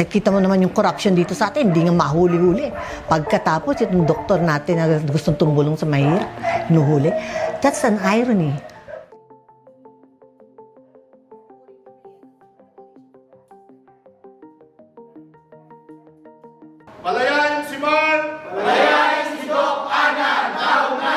Eh, kita mo naman yung corruption dito sa atin, hindi nga mahuli-huli. Pagkatapos, itong doktor natin na gustong tumulong sa mahirap, hinuhuli. That's an irony. Palayain si Mark! Palayain si Doc Ana! Now na!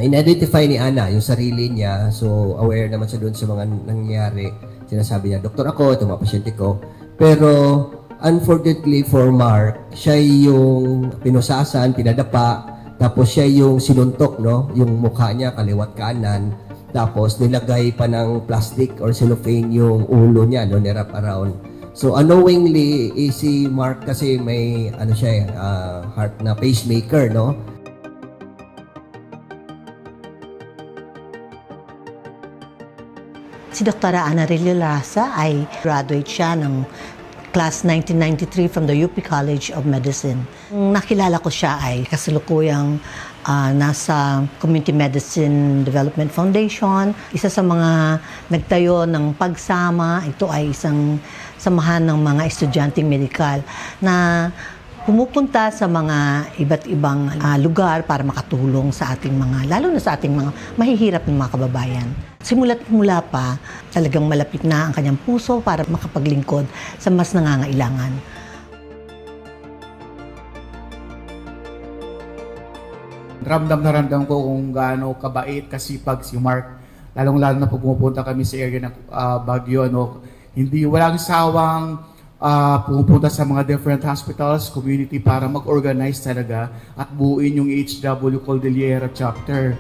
In-identify ni Ana yung sarili niya, so aware naman siya doon sa mga nangyayari. Sinasabi niya, doktor ako, ito mga pasyente ko. Pero unfortunately for Mark, siya yung pinusasan, pinadapa, tapos siya yung sinuntok, no? Yung mukha niya kaliwat kanan, tapos nilagay pa ng plastic or cellophane yung ulo niya, no? Nirap around. So unknowingly, si Mark kasi may ano siya, heart na pacemaker, no? Si Dr. Ana Rasa ay graduate siya ng class 1993 from the UP College of Medicine. Nung nakilala ko siya ay kasalukuyang nasa Community Medicine Development Foundation. Isa sa mga nagtayo ng pagsama, ito ay isang samahan ng mga estudyanteng medikal na pumupunta sa mga iba't ibang lugar para makatulong sa ating mga, lalo na sa ating mga mahihirap ng mga kababayan. Simula't mula pa, talagang malapit na ang kanyang puso para makapaglingkod sa mas nangangailangan. Ramdam na ramdam ko kung gaano kabait, kasipag si Mark. Lalong-lalo na pag pumupunta kami sa area ng Baguio, no? Hindi, walang sawang pumupunta sa mga different hospitals, community para mag-organize talaga at buuin yung HW Cordillera chapter.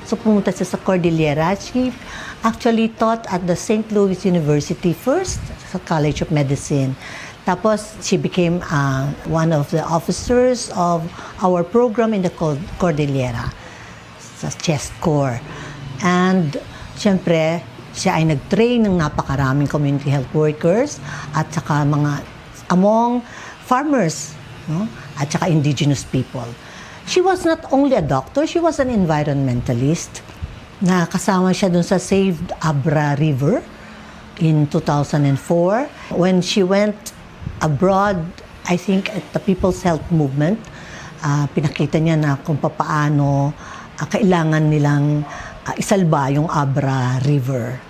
So pumunta siya sa Cordillera. She actually taught at the St. Louis University first, sa College of Medicine. Tapos, she became one of the officers of our program in the Cordillera, sa chest corps. And, syempre, siya ay nag-train ng napakaraming community health workers at saka mga among farmers, no? At saka indigenous people. She was not only a doctor, she was an environmentalist. Na kasama siya dun sa Saved Abra River in 2004. When she went abroad, I think at the People's Health Movement, pinakita niya na kung paano kailangan nilang isalba yung Abra River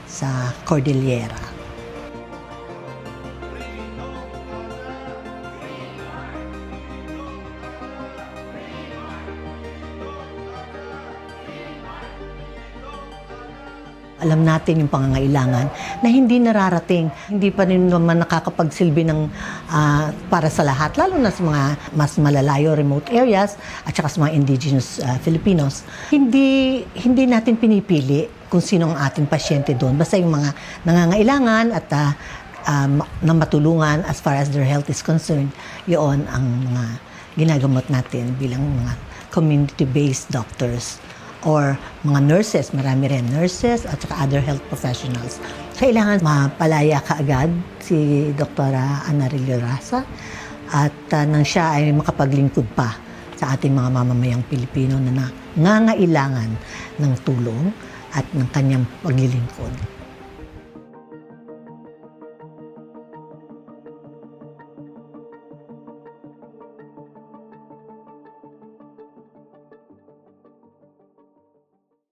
sa Cordillera. Alam natin yung pangangailangan na hindi nararating, hindi pa rin naman nakakapagsilbi ng para sa lahat, lalo na sa mga mas malalayo remote areas at saka sa mga indigenous Filipinos. Hindi natin pinipili kung sino ang ating pasyente doon. Basta yung mga nangangailangan at na matulungan as far as their health is concerned, yun ang mga ginagamot natin bilang mga community-based doctors. Or mga nurses, marami rin nurses at saka other health professionals. Kailangan mapalaya kaagad si Dr. Ana Rasa at nang siya ay makapaglingkod pa sa ating mga mamamayang Pilipino na nangangailangan ng tulong at ng kanyang paglilingkod.